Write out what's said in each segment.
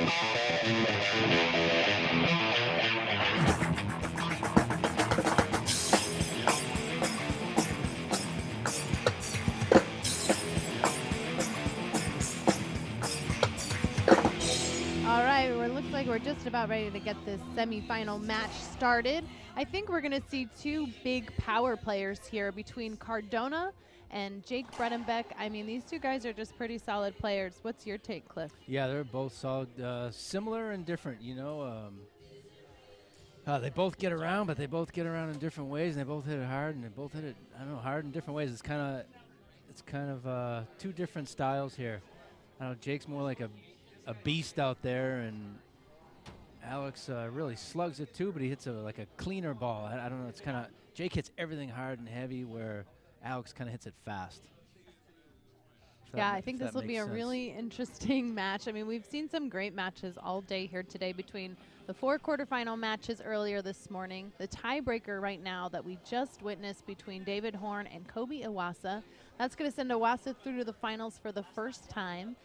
All right, well, it looks like we're just about ready to get this semifinal match started. I think we're going to see two big power players here between Cardona and Jake Bredenbeck. I mean, these two guys are just pretty solid players. What's your take, Cliff? Yeah, they're both solid, similar and different, you know. They both get around, but they both get around in different ways, and they both hit it hard, and they both hit it, I don't know, hard in different ways. It's kind of two different styles here. I don't know, Jake's more like a beast out there, and Alex really slugs it too, but he hits like a cleaner ball. I don't know, it's kind of, Jake hits everything hard and heavy, where Alex kind of hits it fast. Yeah, I think this will be a really interesting match. I mean, we've seen some great matches all day here today between the 4 quarterfinal matches earlier this morning, the tiebreaker right now that we just witnessed between David Horn and Kobe Iwasa. That's going to send Iwasa through to the finals for the first time.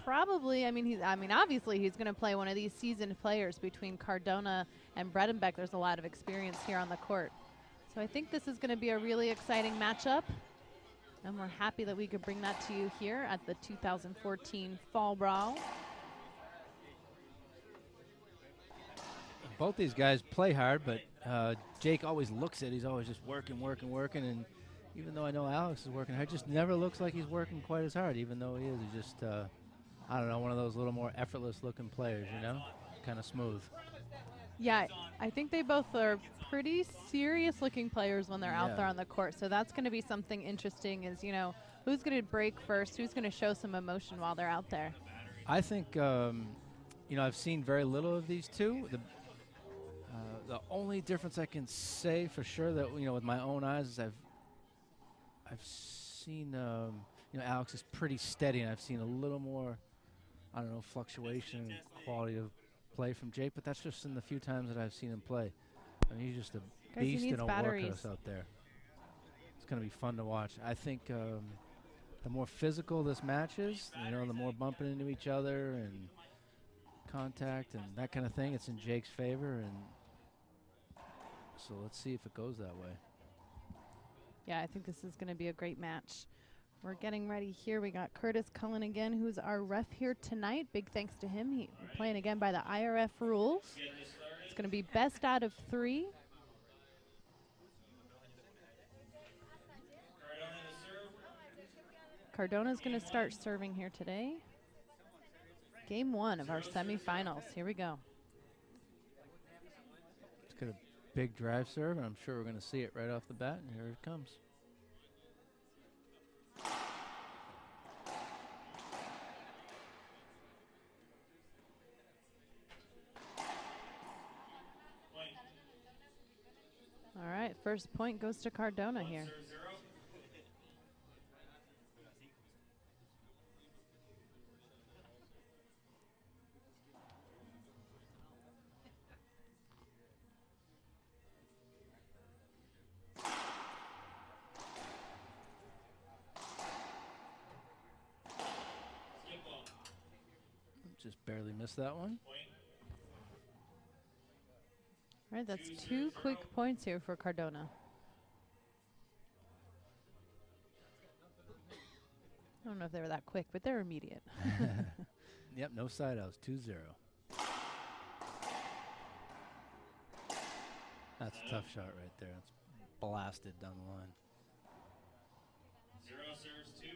Probably, obviously he's going to play one of these seasoned players between Cardona and Bredenbeck. There's a lot of experience here on the court. So I think this is going to be a really exciting matchup. And we're happy that we could bring that to you here at the 2014 Fall Brawl. Both these guys play hard, but Jake always looks it. He's always just working. And even though I know Alex is working hard, just never looks like he's working quite as hard, even though he is. He's just, I don't know, one of those little more effortless-looking players, you know? Kind of smooth. Yeah, I think they both are pretty serious-looking players when they're out there on the court. So that's going to be something interesting is, you know, who's going to break first, who's going to show some emotion while they're out there. I think, you know, I've seen very little of these two. The only difference I can say for sure that, you know, with my own eyes is I've seen, you know, Alex is pretty steady, and I've seen a little more, I don't know, fluctuation in quality of play from Jake, but that's just in the few times that I've seen him play. I mean, he's just a beast and a workhorse out there. It's going to be fun to watch. I think the more physical this match is, you know, the more bumping into each other and contact and that kind of thing, it's in Jake's favor, and so let's see if it goes that way. Yeah, I think this is going to be a great match. We're getting ready here. We got Curtis Cullen again, who's our ref here tonight. Big thanks to him. He's playing again by the IRF rules. It's going to be best out of 3. Cardona's going to start serving here today. Game 1 of our semifinals. Here we go. It's got a big drive serve, and I'm sure we're going to see it right off the bat, and here it comes. All right, first point goes to Cardona here. Just barely missed that one. All right, that's 2 quick points here for Cardona. I don't know if they were that quick, but they're immediate. Yep, no side outs, 2-0. That's a tough shot right there. It's blasted down the line. 0 serves 2.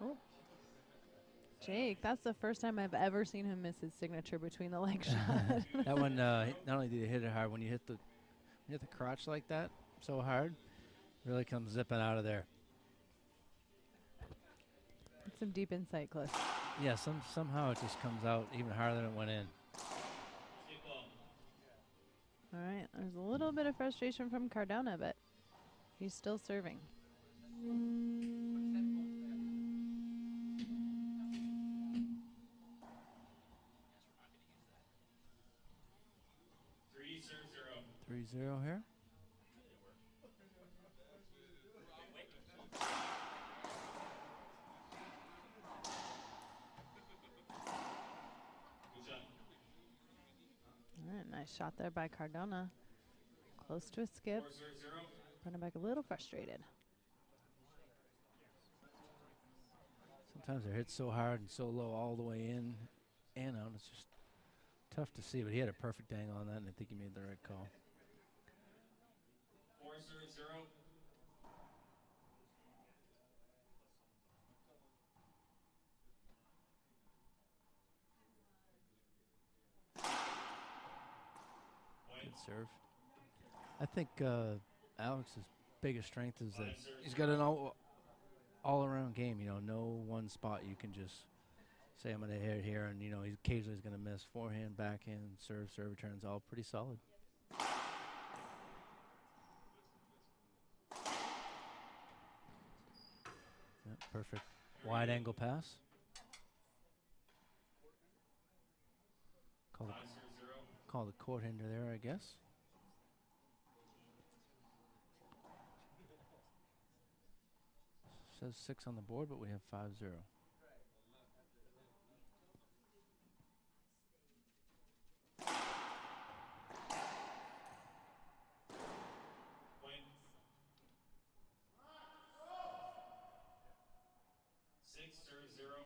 Oh. Jake, that's the first time I've ever seen him miss his signature between the leg shot. That one, not only did you hit it hard, when you hit the crotch like that so hard, it really comes zipping out of there. That's some deep insight, Cliff. Yeah, somehow it just comes out even harder than it went in. All right, there's a little bit of frustration from Cardona, but he's still serving. 3 serves 0. 3-0 here. All right, nice shot there by Cardona. Close to a skip. Bredenbeck a little frustrated. Sometimes they're hit so hard and so low all the way in and out. It's just tough to see, but he had a perfect angle on that, and I think he made the right call. 4-0. Good serve. I think Alex's biggest strength is that he's got an all-around game. You know, no one spot you can just say I'm going to hit here, and you know, he occasionally is going to miss. Forehand, backhand, serve returns, all pretty solid. Yep, perfect wide angle pass. Call the court hinder there, I guess. Says 6 on the board, but we have 5-0. Point. 6-0.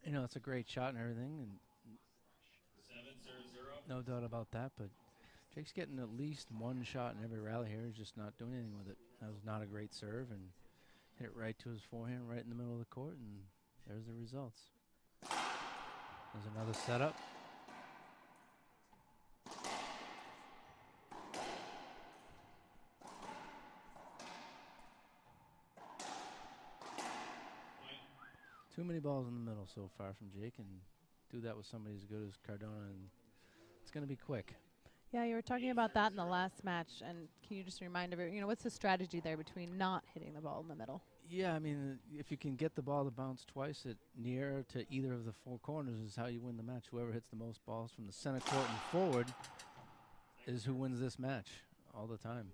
You know, it's a great shot and everything, and 7-0. no doubt about that, but Jake's getting at least one shot in every rally here. He's just not doing anything with it. That was not a great serve, and hit it right to his forehand, right in the middle of the court, and there's the results. There's another setup. Too many balls in the middle so far from Jake, and do that with somebody as good as Cardona, and it's going to be quick. Yeah, you were talking about that in the last match, and can you just remind everyone, you know, what's the strategy there between not hitting the ball in the middle? Yeah, I mean, if you can get the ball to bounce twice at near to either of the four corners is how you win the match. Whoever hits the most balls from the center court and forward is who wins this match all the time.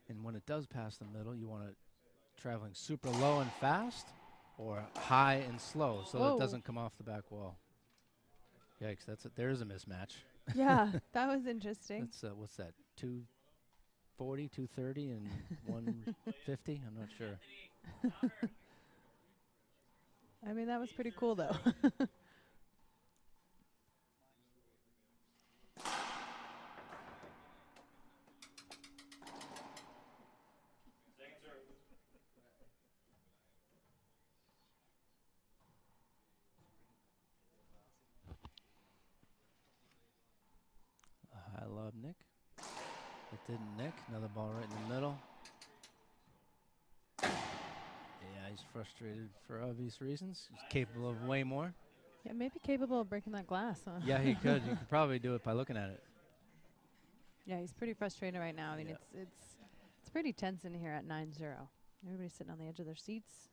And when it does pass the middle, you want it traveling super low and fast or high and slow so that it doesn't come off the back wall. Yikes, there's a mismatch. Yeah, that was interesting. That's what's that? 240, 230, and 150. I'm not sure. I mean, that was pretty cool, though. A high lob nick. It didn't nick. Another ball right in the middle. Yeah, he's frustrated for obvious reasons. He's capable of way more. Yeah, maybe capable of breaking that glass. Huh? Yeah, he could. You could probably do it by looking at it. Yeah, he's pretty frustrated right now. I mean, it's pretty tense in here at 9-0. Everybody's sitting on the edge of their seats.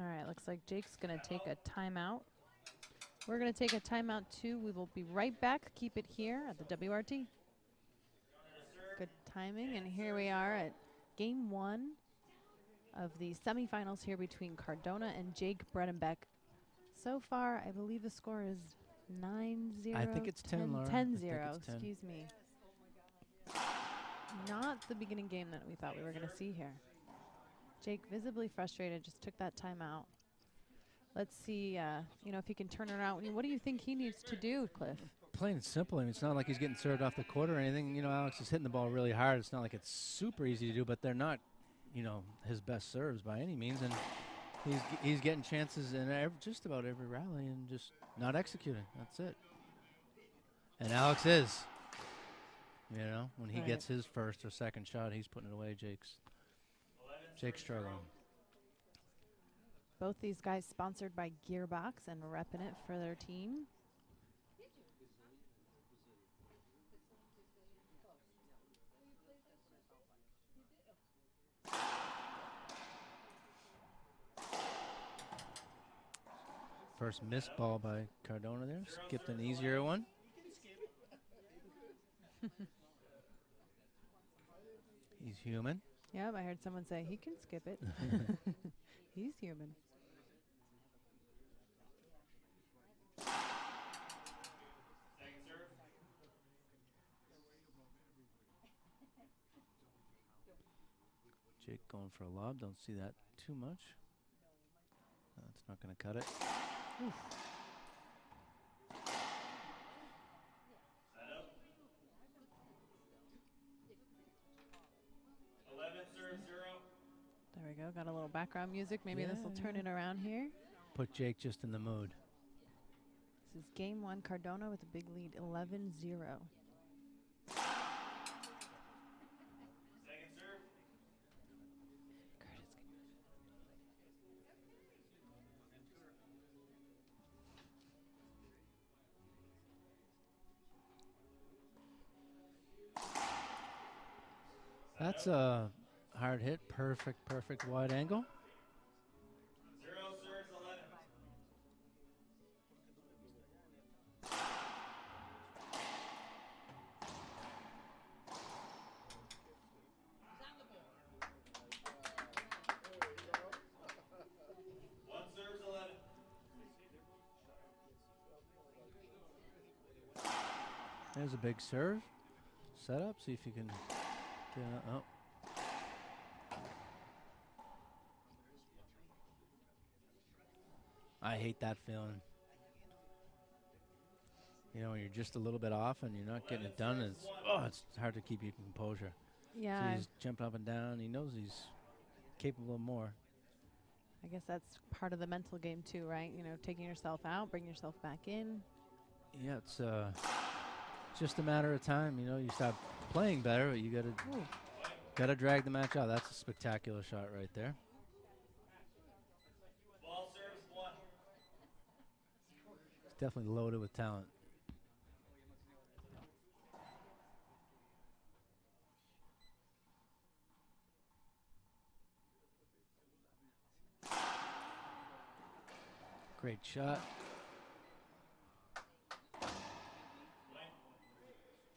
All right, looks like Jake's going to take a timeout. We're going to take a timeout, too. We will be right back. Keep it here at the WRT. Good timing, and here we are at game 1 of the semifinals here between Cardona and Jake Bredenbeck. So far, I believe the score is 9-0. I think it's 10, Laura. 10-0, excuse me. Not the beginning game that we thought we were going to see here. Jake, visibly frustrated, just took that timeout. Let's see, you know, if he can turn it around. What do you think he needs to do, Cliff? Plain and simple. I mean, it's not like he's getting served off the court or anything. You know, Alex is hitting the ball really hard. It's not like it's super easy to do, but they're not, you know, his best serves by any means. And he's getting chances in just about every rally and just not executing. That's it. And Alex is. You know, when he gets his first or second shot, he's putting it away. Jake's Jake struggling. Both these guys sponsored by Gearbox and repping it for their team. First missed ball by Cardona there. Skipped an easier one. He's human. Yep, I heard someone say he can skip it. He's human. Second serve. Jake going for a lob. Don't see that too much. That's not going to cut it. Set up. 11 serve 0. There we go. Got a little background music. Maybe this will turn it around here. Put Jake just in the mood. This is game 1. Cardona with a big lead, 11-0. Second serve. That's a hard hit. Perfect wide angle. 0 serves 11. One serves 11. There's a big serve. Set up. See if you can get it. Oh. I hate that feeling. You know, when you're just a little bit off and you're not getting it done, it's hard to keep your composure. Yeah. So he's jumping up and down. He knows he's capable of more. I guess that's part of the mental game too, right? You know, taking yourself out, bring yourself back in. Yeah, it's just a matter of time. You know, you start playing better, but you gotta drag the match out. That's a spectacular shot right there. Ball serves 1. It's definitely loaded with talent. Great shot.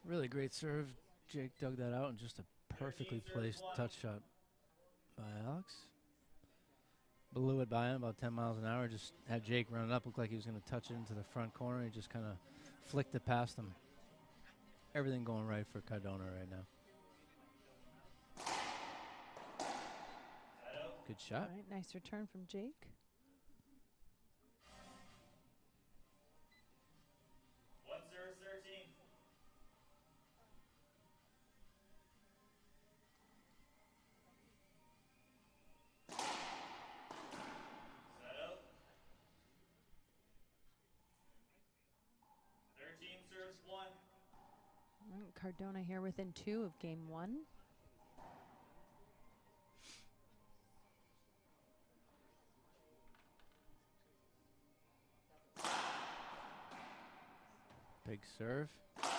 Really great serve. Jake dug that out and just a perfectly placed touch shot by Alex. Blew it by him about 10 miles an hour. Just had Jake run it up. Looked like he was going to touch it into the front corner. He just kind of flicked it past him. Everything going right for Cardona right now. Good shot. All right, nice return from Jake. One serves 13. Set up. 13 serves 1. All right, Cardona here within 2 of game 1. Big serve. Point.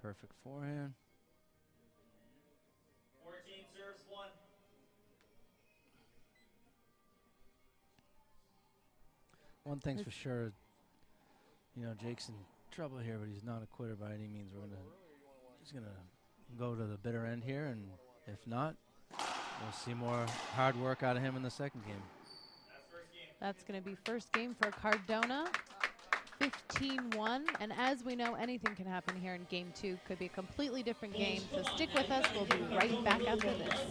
Perfect forehand. 14 serves 1. One thing's for sure, you know, Jake's in trouble here, but he's not a quitter by any means. Just gonna go to the bitter end here, and if not, we'll see more hard work out of him in the second game. That's first game. That's going to be first game for Cardona, 15-1. And as we know, anything can happen here in game 2. Could be a completely different game. So stick with us. We'll be right back after this.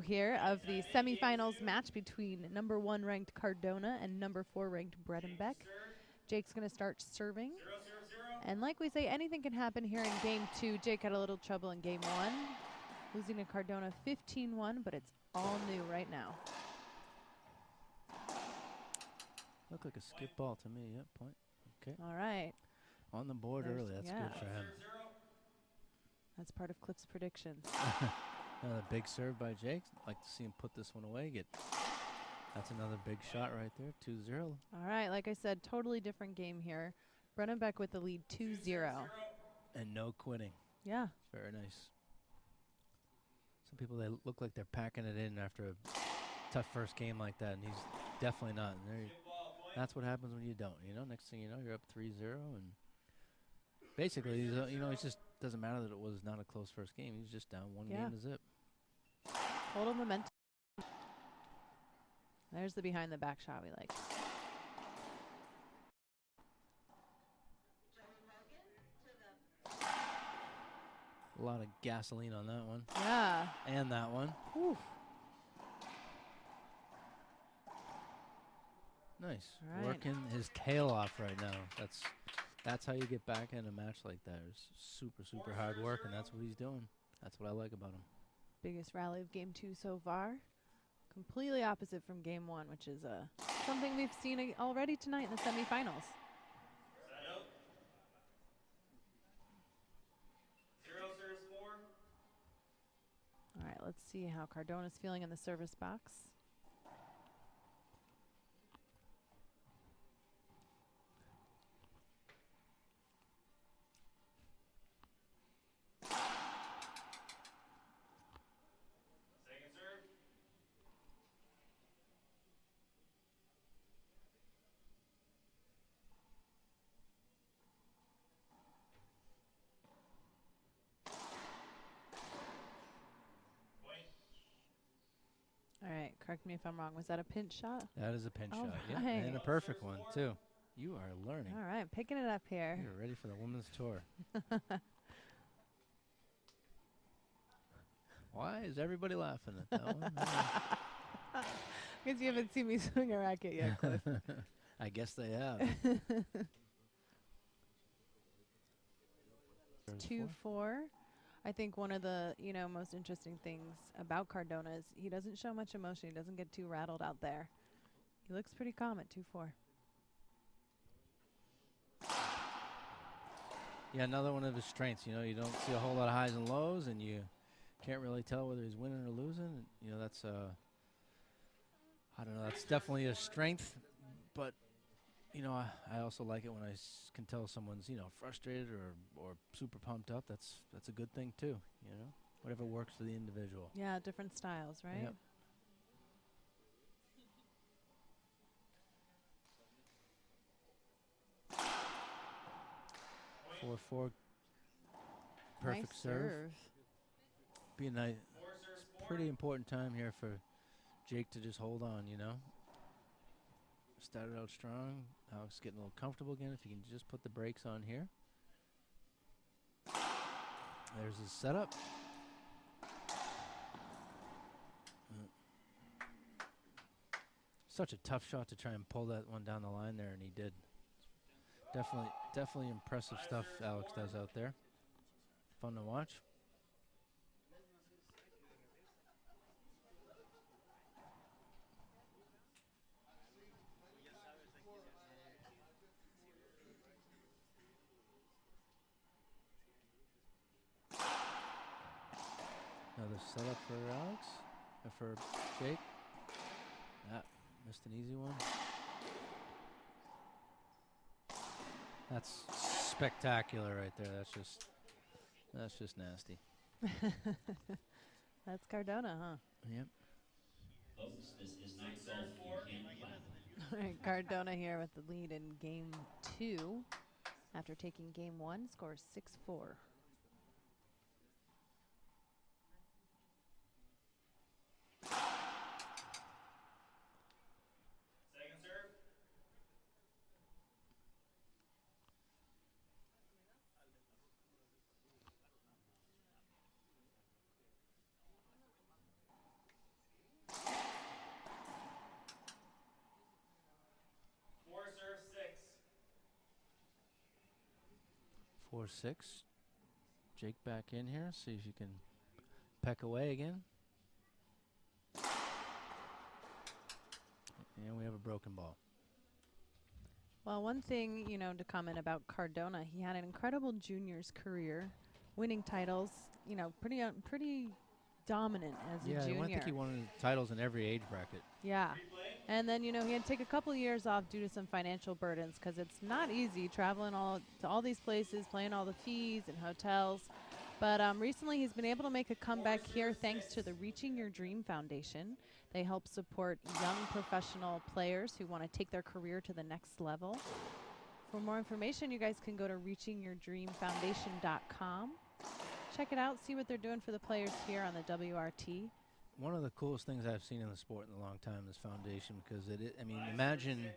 here of the semifinals match between #1 ranked Cardona and #4 ranked Bredenbeck. Jake's going to start serving. 0-0-0. And like we say, anything can happen here in game 2. Jake had a little trouble in game 1, losing to Cardona 15-1, but it's all new right now. Looked like a skip ball to me. Yep, point. Okay. All right. On the board There's- early. That's yeah. good for him. 0-0. That's part of Cliff's predictions. Another big serve by Jake. Like to see him put this one away. That's another big shot right there. 2-0. All right, like I said, totally different game here. Bredenbeck with the lead 2-0. And no quitting. Yeah. Very nice. Some people, they look like they're packing it in after a tough first game like that, and he's definitely not. And that's what happens when you don't. You know, next thing you know, you're up 3-0, and basically, he's, you know, it just doesn't matter that it was not a close first game. He's just down one game to zip. Total momentum. There's the behind the back shot we like. A lot of gasoline on that one. Yeah. And that one. Whew. Nice. Right. Working his tail off right now. That's how you get back in a match like that. It's super, super hard work, and that's what he's doing. That's what I like about him. Biggest rally of game 2 so far. Completely opposite from game 1, which is something we've seen already tonight in the semifinals. Set up. 0 serves 4. All right, let's see how Cardona's feeling in the service box. Second serve. Point. All right, correct me if I'm wrong. Was that a pinch shot? That is a pinch All shot. Yeah, right. and a perfect one, too. You are learning. All right, picking it up here. You're ready for the women's tour. Why is everybody laughing at that one? Because you haven't seen me swing a racket yet, Cliff. I guess they have. 2-4. I think one of the most interesting things about Cardona is he doesn't show much emotion. He doesn't get too rattled out there. He looks pretty calm at 2-4. Yeah, another one of his strengths. You know, you don't see a whole lot of highs and lows, and you can't really tell whether he's winning or losing. You know, that's I don't know. That's definitely a strength, but you know, I also like it when I can tell someone's frustrated or super pumped up. That's a good thing too. You know, whatever works for the individual. Yeah, different styles, right? Yep. Point. 4-4. Perfect Nice serve. Be a nice, 4 serves 4. pretty important time here for Jake to just hold on. You know. Started out strong. Alex getting a little comfortable again. If he can just put the brakes on here. There's his setup. Such a tough shot to try and pull that one down the line there, and he did. Definitely impressive stuff Alex does out there. Fun to watch. Another setup for Alex, or for Jake. Missed an easy one. That's spectacular right there. That's just nasty. That's Cardona, huh? Yep. Folks, this is not 6 golf. serves You 4. can't clap. All right, Cardona here with the lead in game 2 after taking game 1. Scores 6-4. Second serve. 4-6. Jake back in here. See if you can peck away again. And we have a broken ball. Well, one thing, you know, to comment about Cardona, he had an incredible juniors career, winning titles, you know, pretty dominant as a junior. I think he won titles in every age bracket. Yeah. And then, you know, he had to take a couple years off due to some financial burdens because it's not easy traveling to all these places, paying all the fees and hotels. But recently he's been able to make a comeback here thanks to the Reaching Your Dream Foundation. They help support young professional players who want to take their career to the next level. For more information, you guys can go to reachingyourdreamfoundation.com. Check it out, see what they're doing for the players here on the WRT. One of the coolest things I've seen in the sport in a long time, this foundation, because I mean, imagine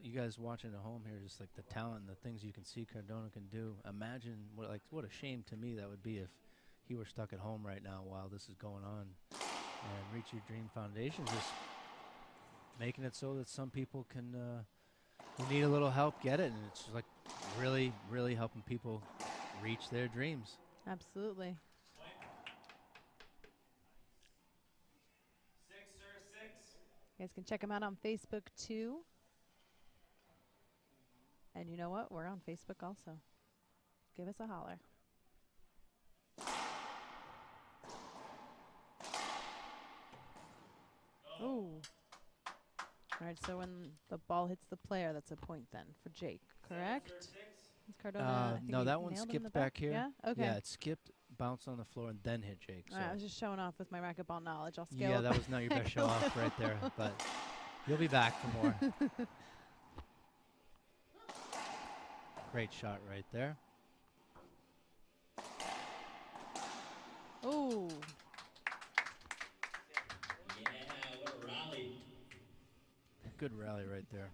you guys watching at home here, just like the talent and the things you can see Cardona can do. Imagine what a shame to me that would be if he were stuck at home right now while this is going on. And Reach Your Dream Foundation just making it so that some people can, who need a little help, get it. And it's just like really, really helping people reach their dreams. Absolutely. 6, sir, 6. You guys can check them out on Facebook too. And you know what? We're on Facebook also. Give us a holler. Ooh. All right, so when the ball hits the player, that's a point then for Jake, correct? Is Cardona, I think No, he that one nailed him in skipped the back here. Yeah? Okay. Yeah, it skipped, bounced on the floor, and then hit Jake. All right, I was just showing off with my racquetball knowledge. I'll scale yeah, it that was not your best show off right there, but you'll be back for more. Great shot right there. Ooh. Yeah, what a rally. Good rally right there.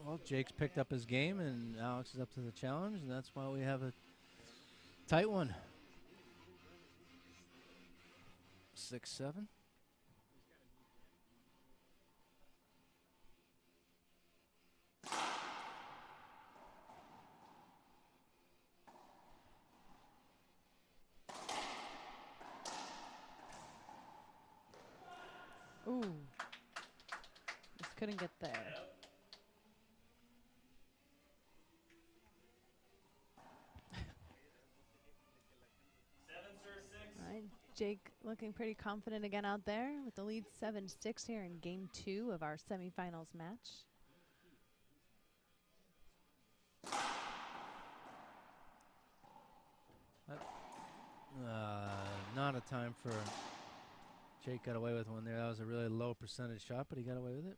Well, Jake's picked up his game, and Alex is up to the challenge, and that's why we have a tight one. 6-7. Ooh. Just couldn't get there. All right, Jake looking pretty confident again out there with the lead 7-6 here in game 2 of our semifinals match. Not a time for Jake. Got away with one there. That was a really low percentage shot, but he got away with it.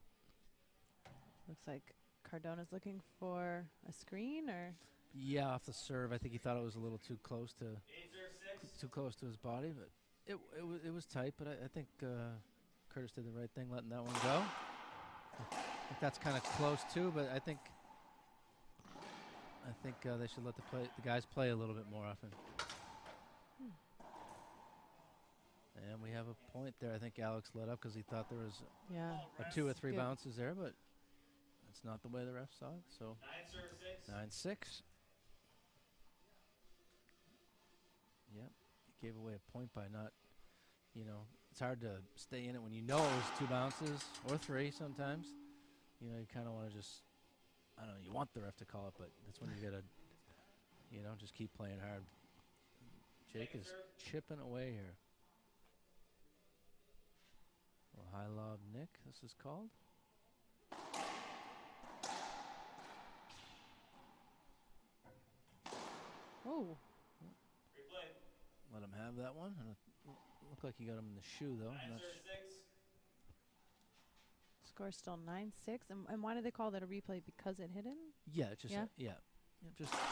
Looks like Cardona's looking for a screen, or? Yeah, off the serve. I think he thought it was a little too close to his body, but it was tight. But I think Curtis did the right thing, letting that one go. I think that's kind of close too, but I think they should let the guys play a little bit more often. And we have a point there. I think Alex let up because he thought there was a 2 or 3 bounces there, but that's not the way the ref saw it. So 9-6. Yep, he gave away a point by not, it's hard to stay in it when you know it was 2 bounces or 3 sometimes. You kind of want to just, I don't know, you want the ref to call it, but that's when you got to, just keep playing hard. Jake is chipping away here. Well, high lob Nick, this is called. Oh. Let him have that one. And it looked like he got him in the shoe, though. Score still 9-6. And why did they call that a replay? Because it hit him? Yeah, just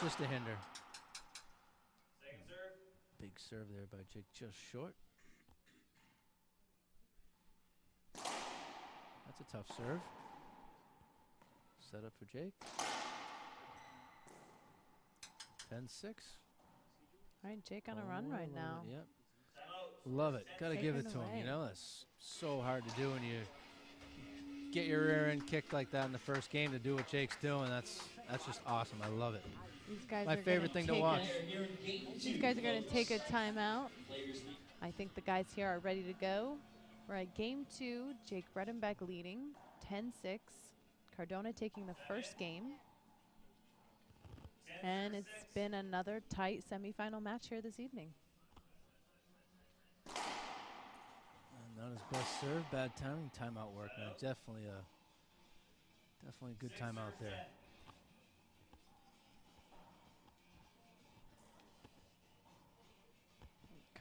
just a hinder. Second serve. Big serve there by Jake, just short. That's a tough serve. Set up for Jake. 10-6. All right, Jake on a run right now. Yep. Love it. Got to give it to him. You know, that's so hard to do when you get your rear end kicked like that in the first game. To do what Jake's doing, that's just awesome. I love it. These guys My are favorite thing to watch. These guys are going to take a timeout. I think the guys here are ready to go. We're at game 2. Jake Bredenbeck leading 10-6. Cardona taking the first game. And it's been another tight semifinal match here this evening. Not his best serve, bad timing, timeout work. Man. Definitely a good timeout there.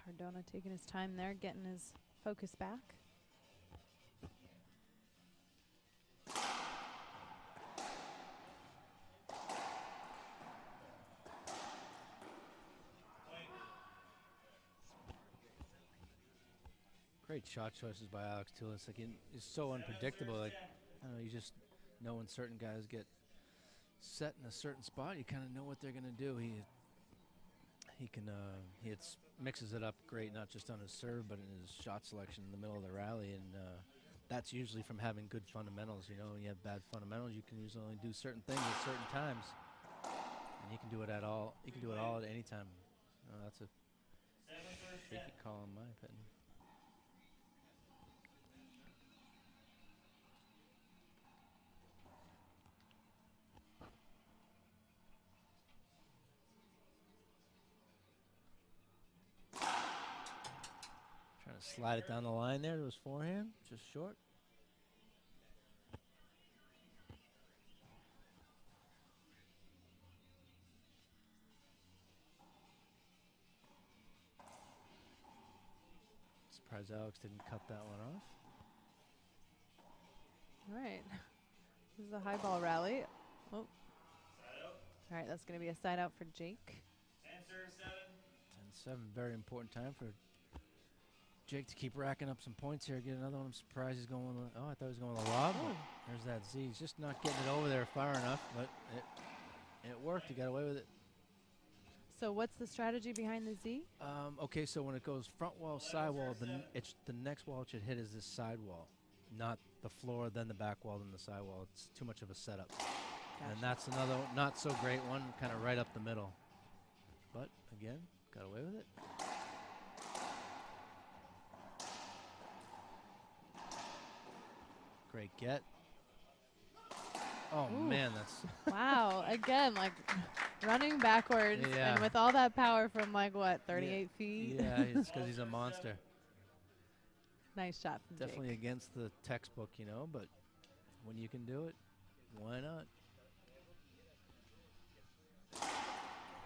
Cardona taking his time there, getting his focus back. Great shot choices by Alex too. It's like it's so unpredictable. Like I don't know, you just know when certain guys get set in a certain spot, you kind of know what they're gonna do. He mixes it up great, not just on his serve, but in his shot selection in the middle of the rally, and that's usually from having good fundamentals. You know, when you have bad fundamentals, you can usually only do certain things at certain times, and you can do it at all. You can do it all at any time. That's a shaky call in my opinion. Slide it down the line there to his forehand, just short. Surprised Alex didn't cut that one off. All right. This is a high ball rally. Oh. All right, that's going to be a side out for Jake. 10-7. 10-7, very important time for Jake to keep racking up some points here. Get another one. I'm surprised he's going with I thought he was going with a lob. There's that Z. He's just not getting it over there far enough, but it worked. He got away with it. So what's the strategy behind the Z? Okay, so when it goes front wall, side wall, the next wall it should hit is this side wall, not the floor, then the back wall, then the side wall. It's too much of a setup. Gotcha. And that's another not so great one, kind of right up the middle. But again, got away with it. Great get. Oh, ooh. Man, that's... Wow, again, like running backwards and with all that power from like, what, 38 feet? Yeah, it's because he's a monster. Nice shot from Definitely Jake. Against the textbook, you know, but when you can do it, why not?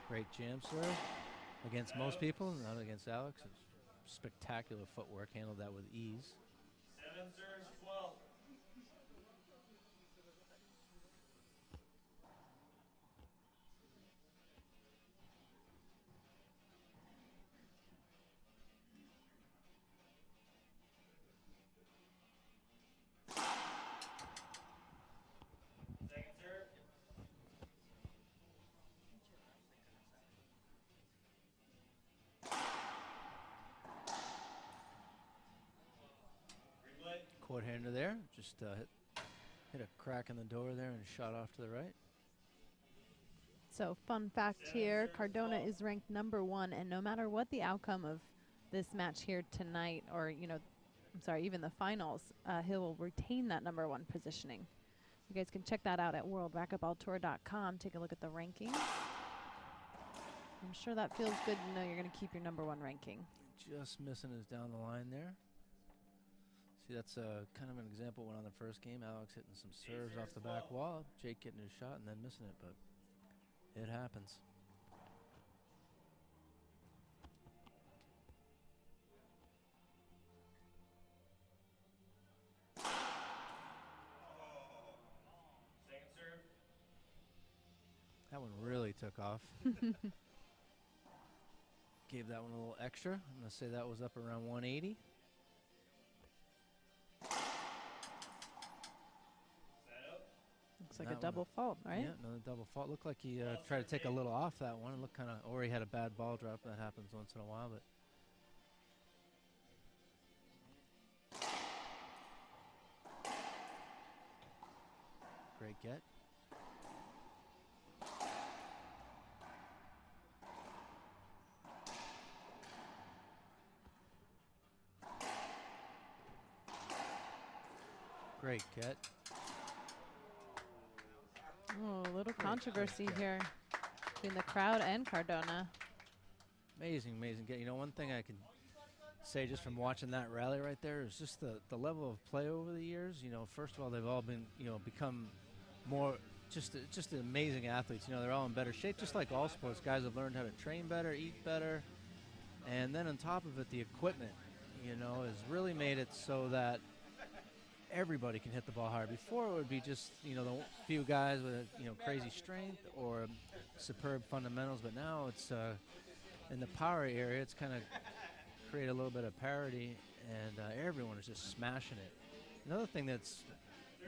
Great jam serve against most people, not against Alex. It's spectacular footwork, handled that with ease. 7 serves, 12. Court hander there, just hit a crack in the door there and shot off to the right. So fun fact here, Cardona is ranked #1, and no matter what the outcome of this match here tonight, or even the finals, he'll retain that #1 positioning. You guys can check that out at worldracketballtour.com. Take a look at the rankings. I'm sure that feels good to know you're going to keep your #1 ranking. Just missing is down the line there. See, that's kind of an example when on the first game, Alex hitting some serves off the back wall, Jake getting his shot and then missing it, but it happens. Second serve. That one really took off. Gave that one a little extra. I'm going to say that was up around 180. Looks like a double fault, right? Yeah, another double fault. Looked like he tried to take a little off that one. It looked kind of, or he had a bad ball drop. That happens once in a while, but Great get. Great get. Oh, a little controversy here between the crowd and Cardona. Amazing, amazing get. You know, one thing I can say just from watching that rally right there is just the level of play over the years. You know, first of all, they've all been, you know, become more just amazing athletes. You know, they're all in better shape, just like all sports. Guys have learned how to train better, eat better, and then on top of it, the equipment, you know, has really made it so that everybody can hit the ball hard. Before it would be just, you know, the few guys with, you know, crazy strength or superb fundamentals, but now it's in the power area, it's kind of create a little bit of parity, and everyone is just smashing it. Another thing that's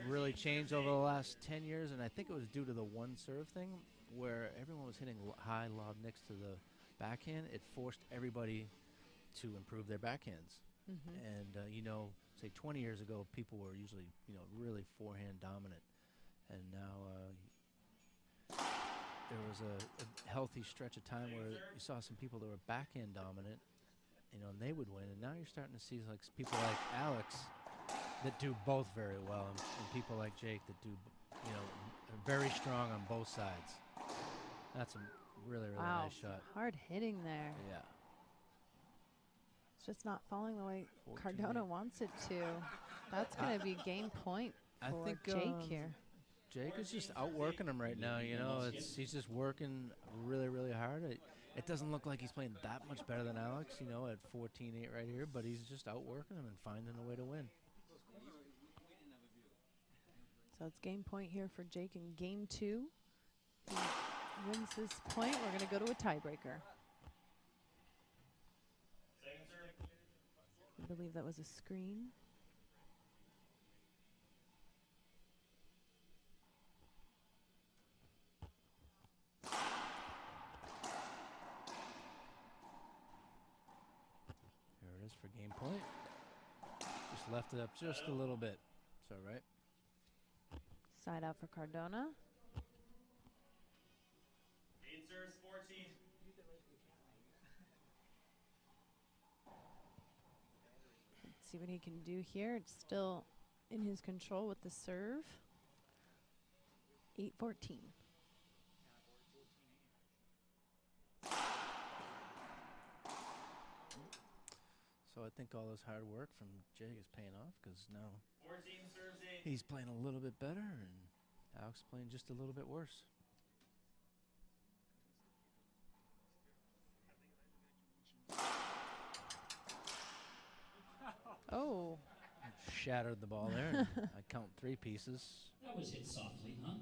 really changed over the last 10 years, and I think it was due to the one serve thing, where everyone was hitting high lob next to the backhand, it forced everybody to improve their backhands. And, you know, say 20 years ago, people were usually, you know, really forehand dominant. And now there was a healthy stretch of time where you saw some people that were backhand dominant, you know, and they would win. And now you're starting to see like people like Alex that do both very well, and people like Jake that do, you know, are very strong on both sides. That's a really, really nice shot. Hard hitting there. Yeah. It's just not falling the way Cardona wants it to. That's going to be game point for Jake here. Jake is just outworking him right now. You know, he's just working really, really hard. It doesn't look like he's playing that much better than Alex, you know, at 14-8 right here, but he's just outworking him and finding a way to win. So it's game point here for Jake in game 2. He wins this point, we're going to go to a tiebreaker. I believe that was a screen. Here it is for game point. Just left it up just a little bit. It's all right. Side out for Cardona. 8 serves, 14. Let's see what he can do here. It's still in his control with the serve. 8-14. So I think all this hard work from Jake is paying off, because now 14 serves, 8. he's playing a little bit better, and Alex playing just a little bit worse. Oh. Shattered the ball there. I count 3 pieces. That was hit softly, huh?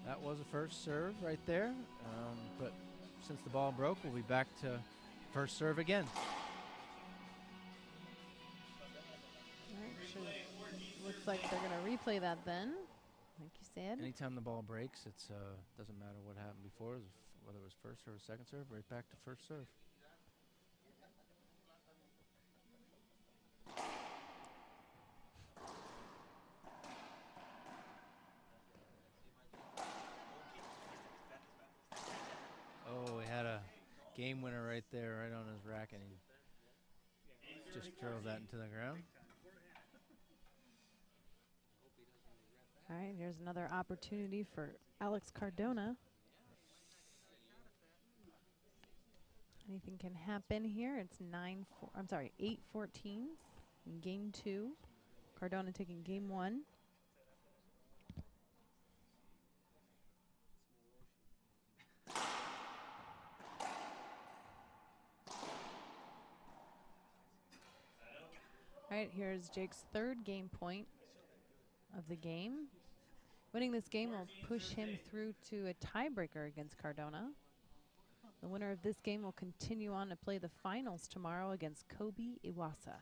That was a first serve right there, but since the ball broke, we'll be back to first serve again. Looks like they're going to replay that then, like you said. Anytime the ball breaks, it doesn't matter what happened before, whether it was first serve or second serve, right back to first serve. Oh, he had a game winner right there, right on his rack, and he just drove that into the ground. All right, here's another opportunity for Alex Cardona. Anything can happen here. It's 8-14 in game 2. Cardona taking game 1. All right, here's Jake's 3rd game point of the game. Winning this game will push him through to a tiebreaker against Cardona. The winner of this game will continue on to play the finals tomorrow against Kobe Iwasa.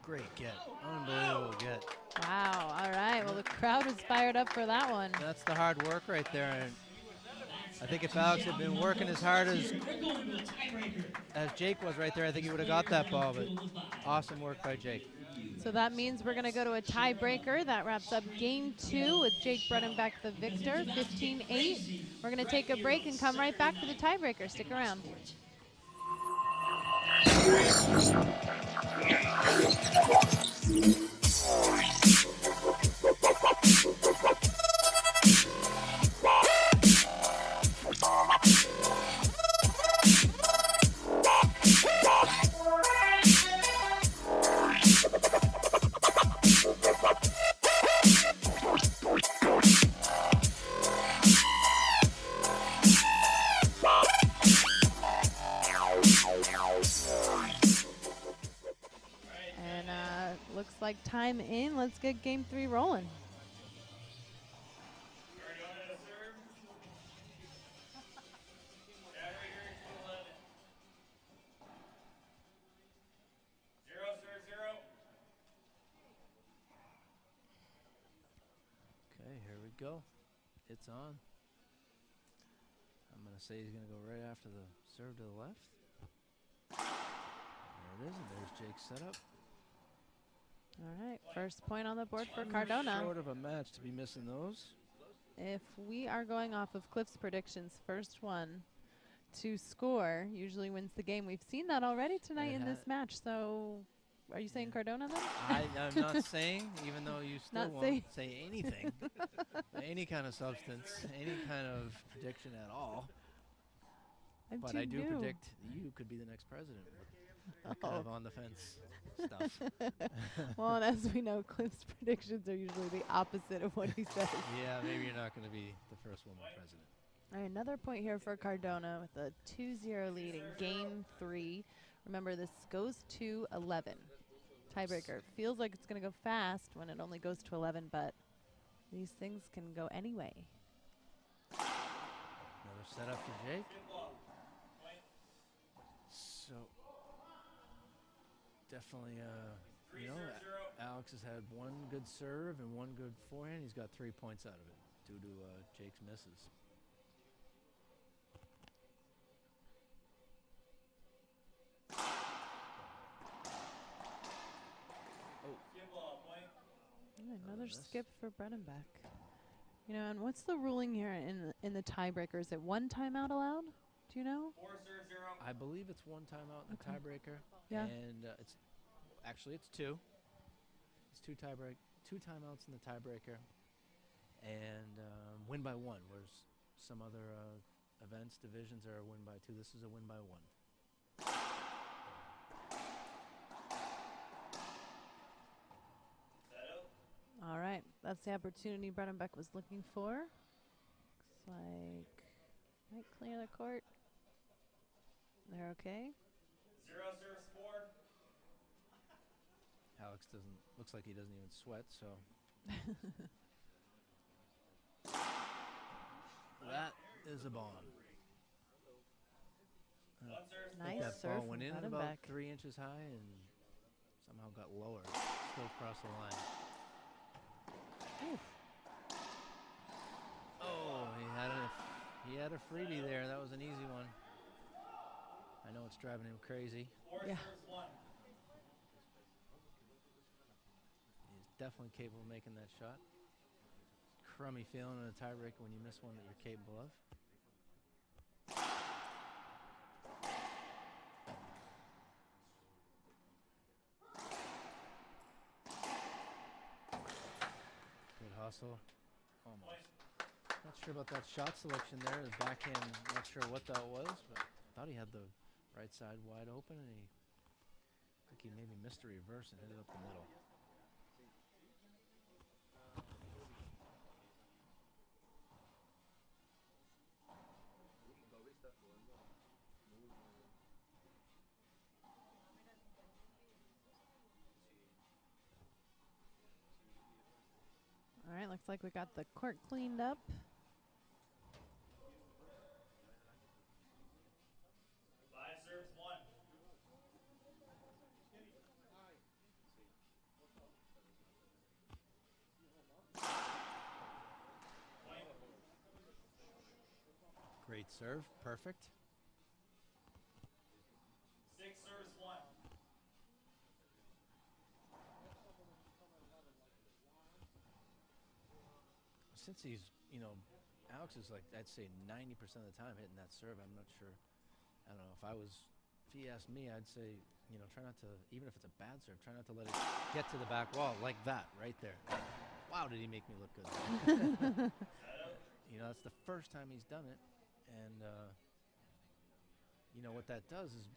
Great get. Unbelievable get. Wow. All right. Well, the crowd is fired up for that one. That's the hard work right there. And I think if Alex had been working as hard as We're going to a tiebreaker. Jake was right there, I think he would have got that ball, but awesome work by Jake. So that means we're going to go to a tiebreaker. That wraps up game 2 with Jake Bredenbeck the victor, 15-8. We're going to take a break and come right back for the tiebreaker. Stick around. Looks like time in. Let's get game 3 rolling. Cardona to serve. Tiebreaker 2-11. 0 serve 0. Okay, here we go. It's on. I'm going to say he's going to go right after the serve to the left. There it is, and there's Jake's setup. All right, first point on the board for Cardona. Short of a match to be missing those. If we are going off of Cliff's predictions, first one to score usually wins the game. We've seen that already tonight in this match. So are you saying Cardona then? I'm not saying, even though you still Not won't say anything, any kind of substance, any kind of prediction at all. I'm But too I do new. predict you could be the next president. Kind of on the fence stuff. Well, and as we know, Cliff's predictions are usually the opposite of what he says. Yeah, maybe you're not going to be the first woman president. All right, another point here for Cardona with a 2-0 lead in game 3. Remember, this goes to 11. Tiebreaker. Feels like it's going to go fast when it only goes to 11, but these things can go anyway. Another setup for Jake. So, definitely, you know, Alex has had one good serve and one good forehand. He's got 3 points out of it due to Jake's misses. Another skip for Bredenbeck. You know, and what's the ruling here in the tiebreaker? Is it 1 timeout allowed? Do you know? 4 serve 0. I believe it's 1 timeout in the tiebreaker. Yeah. And it's 2. It's 2 timeouts in the tiebreaker, and win by 1. Whereas some other events, divisions are a win by 2. This is a win by 1. All right, that's the opportunity Bredenbeck was looking for. Looks like might clear the court. They're okay. 0 serves 4. Alex looks like he doesn't even sweat, so. That is a bomb. Nice that serve ball from went in about Bredenbeck. 3 inches high and somehow got lower. Still across the line. Oof. Oh, he had a freebie there. That was an easy one. I know it's driving him crazy. 4 Yeah. serves 1. He's definitely capable of making that shot. Crummy feeling in a tiebreaker when you miss one that you're capable of. Good hustle. Almost. Not sure about that shot selection there. His backhand, not sure what that was, but I thought he had the right side wide open, and I think he maybe missed a reverse and hit it up the middle. All right, looks like we got the court cleaned up. 5 serves 1. Great serve. Perfect. 6 serves 1. Since he's, Alex is like, I'd say 90% of the time hitting that serve. I'm not sure. I don't know. If he asked me, I'd say, try not to, even if it's a bad serve, try not to let it get to the back wall like that right there. Wow, did he make me look good. That's the first time he's done it. And, what that does is,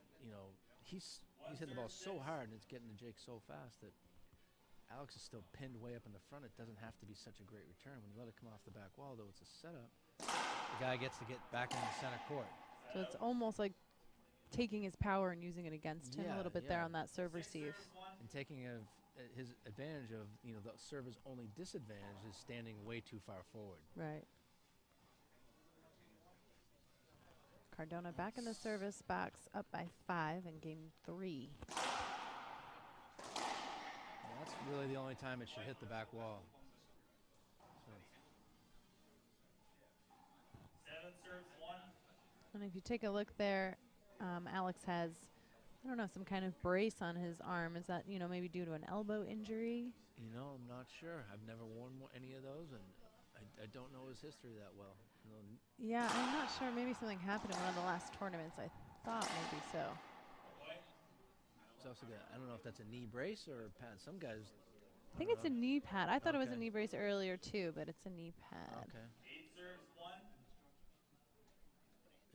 he's hitting the ball so hard and it's getting to Jake so fast that Alex is still pinned way up in the front. It doesn't have to be such a great return. When you let it come off the back wall, though, it's a setup. The guy gets to get back into the center court. So it's almost like taking his power and using it against him a little bit there on that serve 6 receive. serves 1. And taking his advantage of, the server's only disadvantage is standing way too far forward. Right. Cardona back in the service box, up by 5 in game 3. That's really the only time it should hit the back wall. 7 serves 1. And if you take a look there, Alex has, I don't know, some kind of brace on his arm. Is that, maybe due to an elbow injury? I'm not sure. I've never worn any of those, and I don't know his history that well. Yeah, I'm not sure. Maybe something happened in one of the last tournaments. I thought maybe so. He's also got, I don't know if that's a knee brace or a pad. Some guys. I think it's a knee pad. I thought it was a Okay. knee brace earlier too, but it's a knee pad. Okay. 8 serves 1.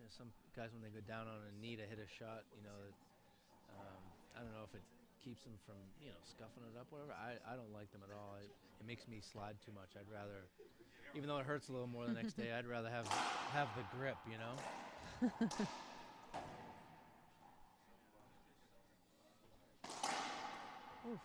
Yeah, some guys, when they go down on a knee to hit a shot, I don't know if it keeps them from, scuffing it up, whatever. I don't like them at all. It makes me slide too much. I'd rather, even though it hurts a little more the next day, I'd rather have the grip, Oof.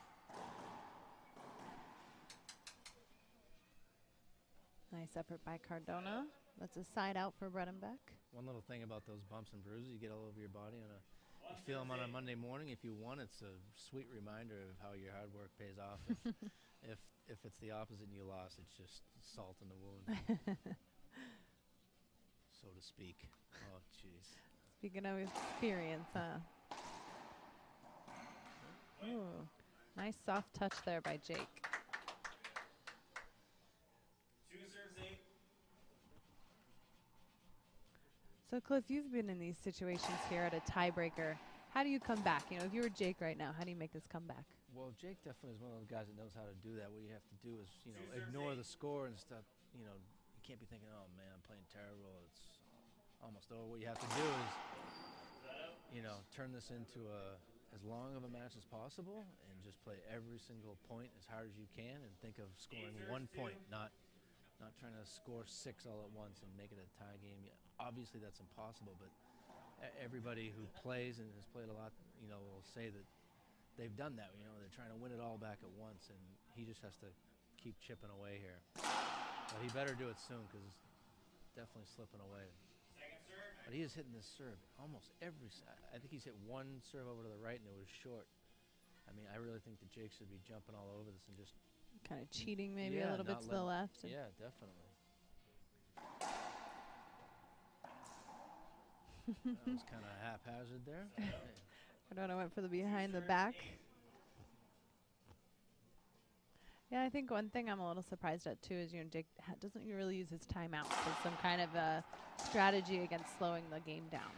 Nice effort by Cardona. That's a side out for Bredenbeck. One little thing about those bumps and bruises you get all over your body, you feel them on a Monday morning. If you won, it's a sweet reminder of how your hard work pays off. If it's the opposite and you lost, it's just salt in the wound, so to speak. Oh, jeez. Speaking of experience, huh? Ooh, nice soft touch there by Jake. 2 serves 8. So, Cliff, you've been in these situations here at a tiebreaker. How do you come back? If you were Jake right now, how do you make this comeback? Well, Jake definitely is one of those guys that knows how to do that. What you have to do is, ignore the score and stuff. You can't be thinking, oh, man, I'm playing terrible. It's almost over. What you have to do is, turn this into as long of a match as possible and just play every single point as hard as you can and think of scoring 1 point, not trying to score 6 all at once and make it a tie game. Yeah, obviously, that's impossible, but everybody who plays and has played a lot, will say that they've done that. They're trying to win it all back at once, and he just has to keep chipping away here. But he better do it soon because it's definitely slipping away. Second serve. But he is hitting this serve almost every. I think he's hit one serve over to the right, and it was short. I mean, I really think that Jake should be jumping all over this and just Kind of cheating maybe a little bit to the left. Yeah, definitely. That was kind of haphazard there. Cardona went for the behind the back. Yeah, I think one thing I'm a little surprised at too is Jake doesn't really use his timeout as some kind of a strategy against slowing the game down.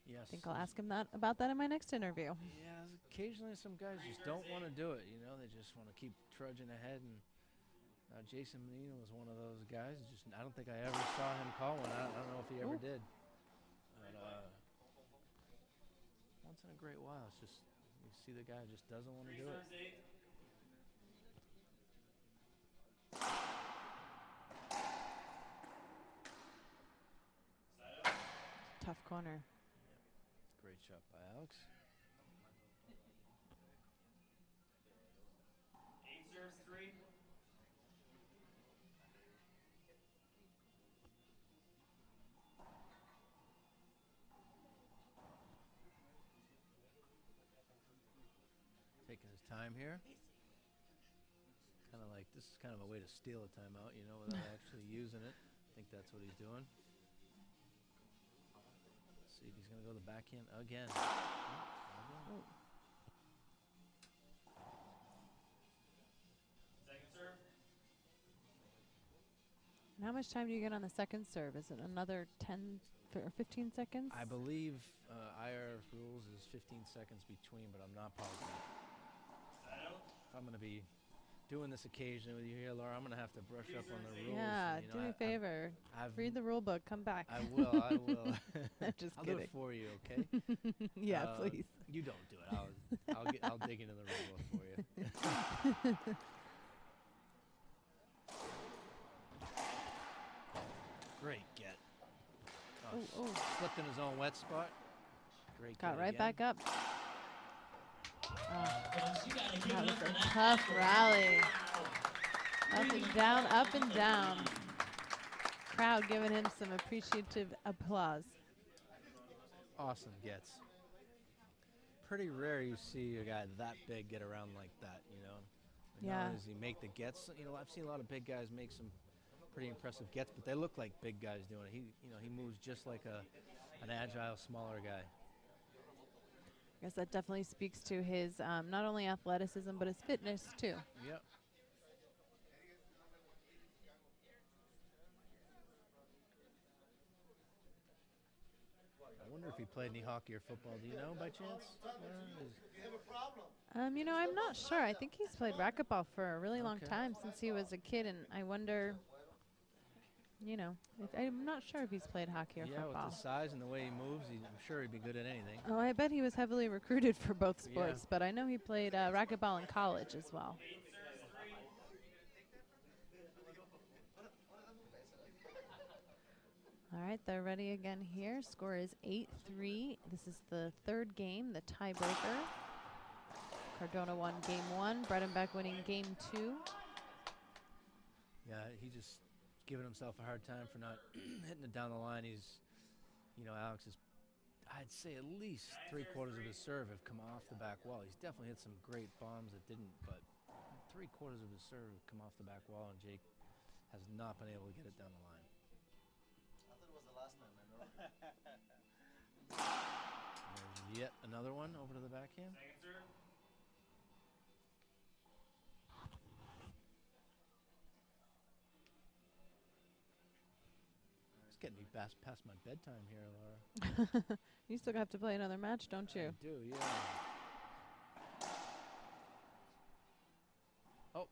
Yes. I think I'll ask him about that in my next interview. Yeah, occasionally some guys just don't want to do it. They just want to keep trudging ahead. And Jason Menino was one of those guys. I don't think I ever saw him call one. I don't know if he ever did. But once in a great while, it's just you see the guy just doesn't want to 3 do it. serves 8. Side out. Tough corner. Great shot by Alex. 8 serves 3. Taking his time here. Kind of like this is kind of a way to steal a timeout, without actually using it. think that's what he's doing. Let's see if he's going to go the backhand again. Oh. Second serve. And how much time do you get on the second serve? Is it another 10 or 15 seconds? I believe IR rules is 15 seconds between, but I'm not positive. If I'm going to be doing this occasionally with you here, Laura, I'm going to have to brush up on the rules. Yeah, you know, do me a favor. Read the rule book. Come back. I will. I will. Just I'll kidding. do it for you, okay? Yeah, please. You don't do it. I'll dig into the rule book for you. Great get. Oh. Slipped in his own wet spot. Great Got get right again. back up. Folks, you gotta give That it was up for a that. tough rally. Up and down, up and down. Crowd giving him some appreciative applause. Awesome gets. Pretty rare you see a guy that big get around like that, you know. And Yeah. Not only does he make the gets, you know, I've seen a lot of big guys make some pretty impressive gets, but they look like big guys doing it. He moves just like an agile, smaller guy. I guess that definitely speaks to his not only athleticism, but his fitness too. Yep. I wonder if he played any hockey or football. Do you know by chance? You know, I'm not sure. I think he's played racquetball for a really long time, since he was a kid, and I wonder, you know, I'm not sure if he's played hockey or football. With the size and the way he moves, I'm sure he'd be good at anything. Oh, I bet he was heavily recruited for both sports, but I know he played racquetball in college as well. All right, they're ready again here. Score is 8-3. This is the third game, the tiebreaker. Cardona won game 1, Bredenbeck winning game 2. Yeah, he just giving himself a hard time for not hitting it down the line. He's, you know, Alex is, I'd say at least 3/4 of his serve have come off the back wall. He's definitely hit some great bombs that didn't, but 3/4 of his serve have come off the back wall, and Jake has not been able to get it down the line. I thought it was the last time, man. There's yet another one over to the backhand. Second serve. It's getting me past my bedtime here, Laura. You still have to play another match, don't you? I do, yeah. Oh.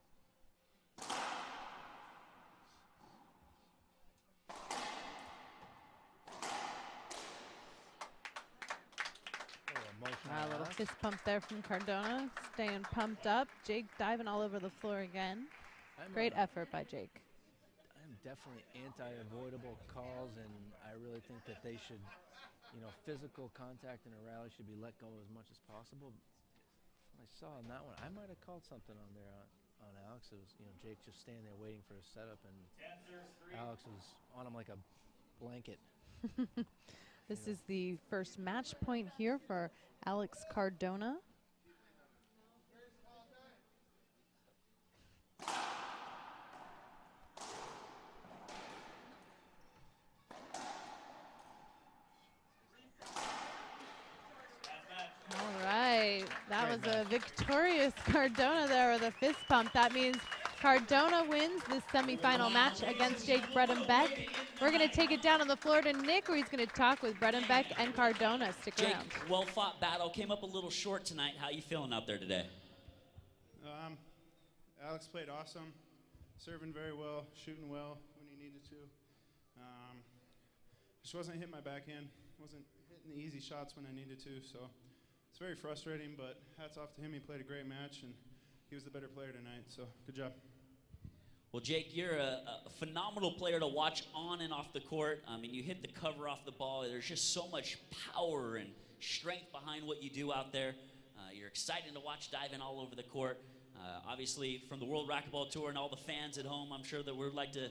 A little fist pump there from Cardona, staying pumped up. Jake diving all over the floor again. Great effort by Jake. I'm definitely anti-avoidable calls, and I really think that they should, you know, physical contact in a rally should be let go as much as possible. What I saw on that one, I might have called something on there on Alex. It was, you know, Jake just standing there waiting for a setup, and Alex was on him like a blanket. This is the first match point here for Alex Cardona. All right, that was a victorious Cardona there with a fist pump. That means Cardona wins this semifinal match against Jake Bredenbeck. We're going to take it down on the floor to Nick, where he's going to talk with Bredenbeck and Cardona. Stick Jake, around. well-fought battle. Came up a little short tonight. How you feeling out there today? Alex played awesome, serving very well, shooting well when he needed to. Just wasn't hitting my backhand, wasn't hitting the easy shots when I needed to, so it's very frustrating, but hats off to him. He played a great match, and he was the better player tonight, so good job. Well, Jake, you're a phenomenal player to watch on and off the court. I mean, you hit the cover off the ball. There's just so much power and strength behind what you do out there. You're exciting to watch diving all over the court. Obviously, from the World Racquetball Tour and all the fans at home, I'm sure that we'd like to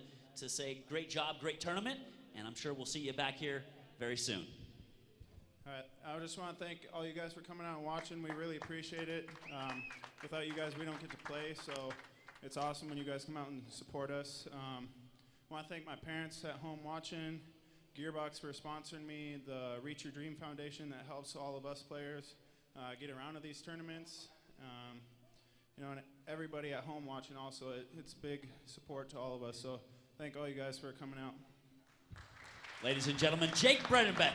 say great job, great tournament, and I'm sure we'll see you back here very soon. All right, I just want to thank all you guys for coming out and watching. We really appreciate it. Without you guys, we don't get to play, so it's awesome when you guys come out and support us. want to thank my parents at home watching, Gearbox for sponsoring me, the Reach Your Dream Foundation that helps all of us players get around to these tournaments. You know, and everybody at home watching also, it's big support to all of us. So thank all you guys for coming out. Ladies and gentlemen, Jake Bredenbeck.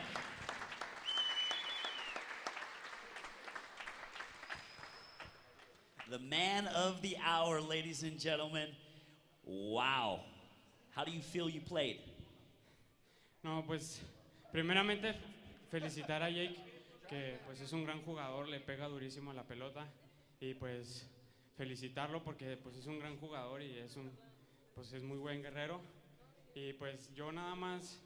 The man of the hour, ladies and gentlemen. Wow. How do you feel you played? No, pues, primeramente felicitar a Jake, que pues es un gran jugador, le pega durísimo a la pelota, y pues felicitarlo porque pues es un gran jugador y pues es muy buen guerrero, y pues yo nada más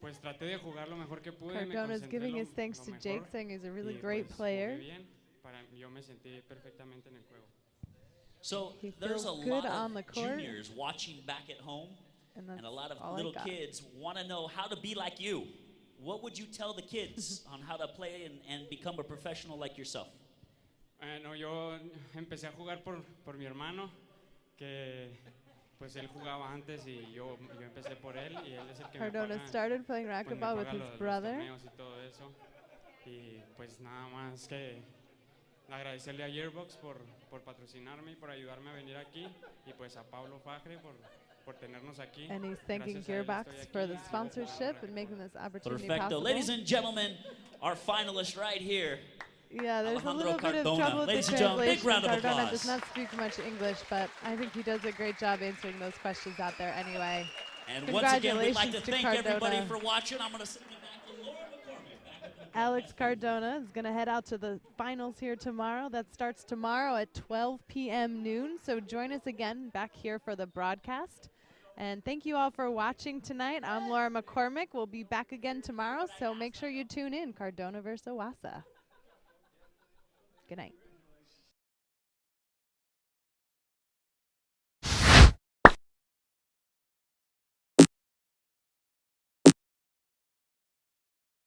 pues traté de jugar lo mejor que pude. Cardona is giving his thanks to Jake, saying he's a really great player. Yo me sentí perfectamente en el juego. So He there's a feels good lot on of the court. juniors watching back at home, And and a lot of all I little got. kids want to know how to be like you. What would you tell the kids on how to play and become a professional like yourself? Bueno, yo empecé a jugar por mi hermano, que pues él jugaba antes y yo empecé por él, y él es el que Cardona me paga, started playing pues, me racquetball with paga his los brother. torneos y todo eso. Y pues nada más que agradecerle a Gearbox por patrocinarme y por ayudarme a venir aquí, y pues a Pablo Fajre por tenernos aquí. And he's thanking Gracias a él Gearbox estoy for aquí the y sigo sponsorship jugando and making this opportunity Perfecto. possible. Ladies and gentlemen, our finalist right here. Yeah, there's Alejandro a little bit of Cardona. trouble with Ladies the and gentlemen, big translation. round of Cardona applause. does not speak much English, but I think he does a great job answering those questions out there anyway. And once again, we'd like to Congratulations to thank everybody Cardona. for watching. I'm going to send it back to Laura McCormick. Alex Cardona is going to head out to the finals here tomorrow. That starts tomorrow at 12 p.m. noon. So join us again back here for the broadcast. And thank you all for watching tonight. I'm Laura McCormick. We'll be back again tomorrow, so make sure you tune in. Cardona versus Wasa. Good night.